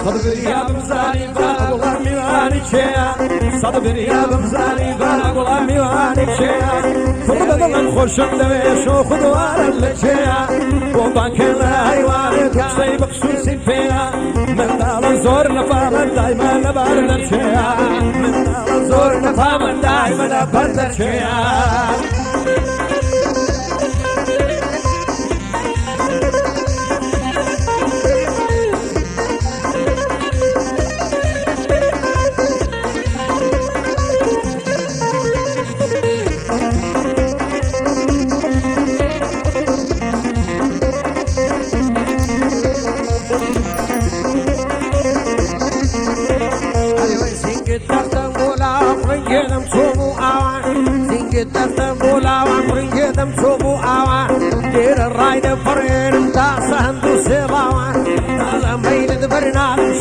صدبر يا بمزاني باغ ميواني شيا صدبر يا بمزاني باغ ميواني شيا فرد ظل خوشم دويش وخدوار اللشيا وبانك الهيوان تكسي بخصوصي فيها من دال زور نفامن دايما نبارد شيا من دال زور نفامن دايما نبارد شيا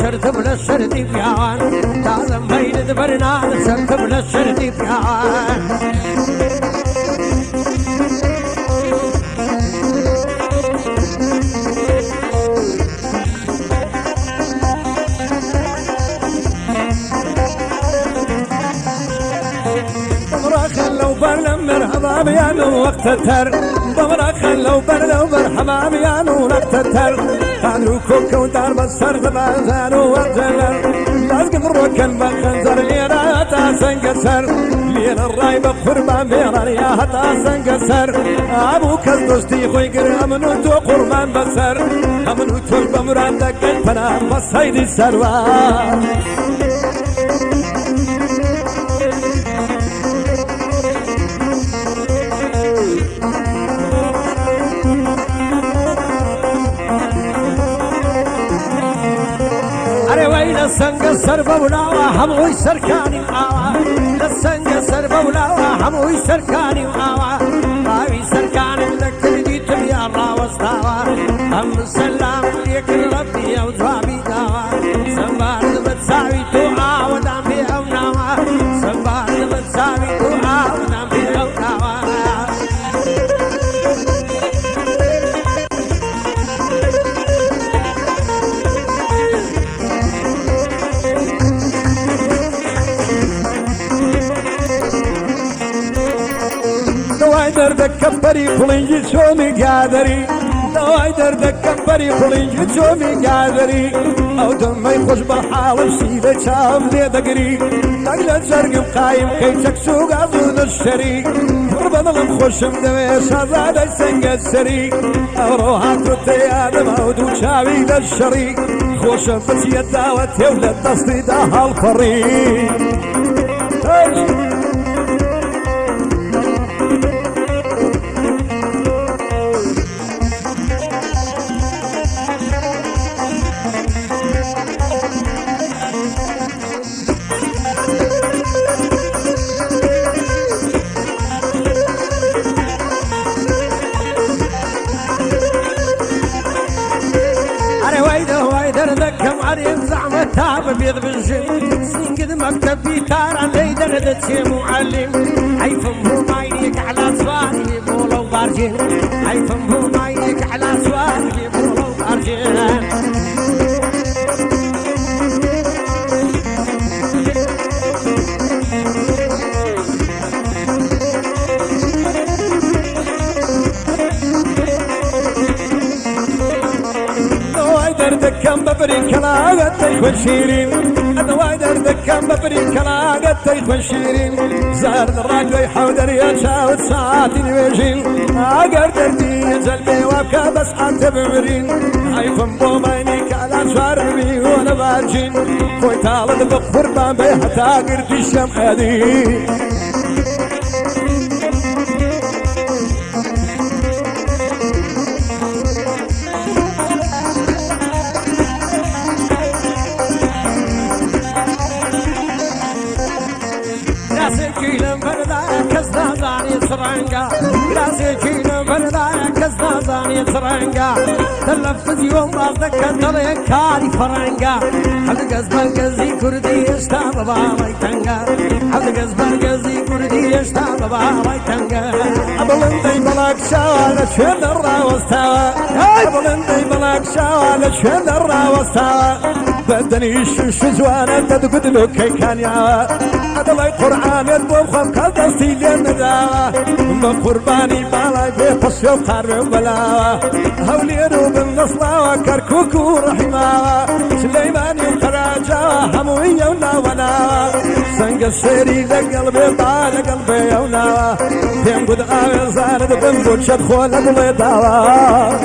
شرت بلا شرتي بيان تعلم بين دبرنا شرت بلا شرتي بيان خلو برنا مرحبا بيانو وقت التر بمرا خلو برنا مرحبا بيانو وقت التر قالوا كوكو دار بسر غبازانو وقت التر لازم الركن بخنزر لينا تاسن قسر لينا الراي بقربان بيران يا تاسن قسر ابوك الدوستي خوي قر امنو تو قربان بسر امنو تو بمران دقن فنا بصيد السروان لسنگ سر بولاوا هموی سرکانی آوا لسنگ سر بولاوا هموی سرکانی آوا آوی سرکانی لکل دی تبیا راوستاوا هم سلام لیک ربی او جوابی داوا سنبارد بتساوی تو آوا دام بی او ناوا سنبارد بتساوی تو آوا دام بی او ناوا دردك كبري خلينجي شومي قادري دواي دردك كبري خلينجي شومي قادري او دمي خوش بالحال بسيدة شام لي دقري نقلة زرق قايم كيتك سوق عزوز الشريك قربان الخوش مدويش هزاد سنق السريك اروها كرتي ادم عودو شاوي دا الشريك خوش بس يداوت يولد تصدي داها الفريق تاب بيض بالجيم سنقد مكتب بيتار علي دردتي معلم حيفم هو مايك على صواني بولو بارجين حيفم هو مايك على صواني بولو بارجين كم بفريق لا قد تيخون شيرين أدواي دردك كم بفريق لا قد تيخون شيرين زار الراجل يحودر يشاوت ساعتين ويجين أقر دردي ينزل بيوابك بس حتى بمرين عيفم بومينيك على شوار بي وانا بارجين خوي تالد بقفر بامبي حتى قرد الشمخدي راسي كيلم فردا كزنا زاني سرانجا راسي كيلم فردا كزنا نازاني ترنقا تلفز يوم راسك تلين كالي فرنقا حد قزبان قزي كردي اشتاب بالي تنقا حد قزبان قزي كردي اشتاب بالي تنقا أبلندي بلاك شوالة شوال الراوستاوى أبلندي بلاك شوالة شوال الراوستاوى بدني الشوش زوانا تدقد له كي كان يا أدلي قرآن يدبوم خم كالدستي لنداوى قرباني بالاي بيقص يوقار ببلاوى هولي روب النصلاوى كركوكو رحماوى سليماني وقراجاوى هموية وناوى سنق السيري ذا قلبي طال قلبي يوناوى بين قد آوي زارد بنبوت شدخول أدلي داوى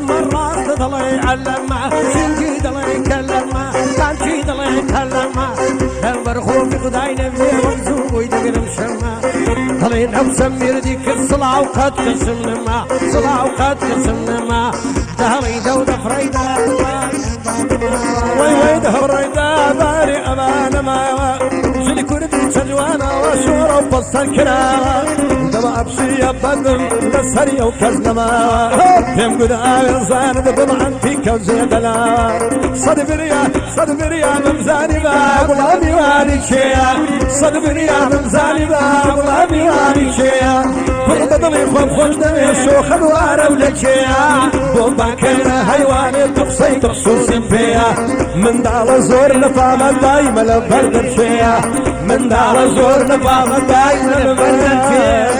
مرات ضلي علم سنجي ضلي كلم كانتي ضلي كلم برخو بقداي نبي ومزوق ويدقن مشما ضلي نفس ميرديك الصلاة وقد قسمنا صلاة وقد قسمنا دهري دولة فريدة وي دهريدة باري أمان ما جلي كردي تجوانا وشورة وبصر كراوة دبا أبشي أبدن بسري وكزنما تم قد آوي زاند بمعنتي كوزيدلا صد بريا ممزاني باب الأبي واني شيا صد بريا ممزاني باب الأبي واني شيا فرقدني خوش دمي شوخ الوارة ولكيا بوبا كينا هيواني تقصي تخصوص فيا من دال زور لفامة دايما لبردن فيا من دال زور لفامة دايما لبردن فيا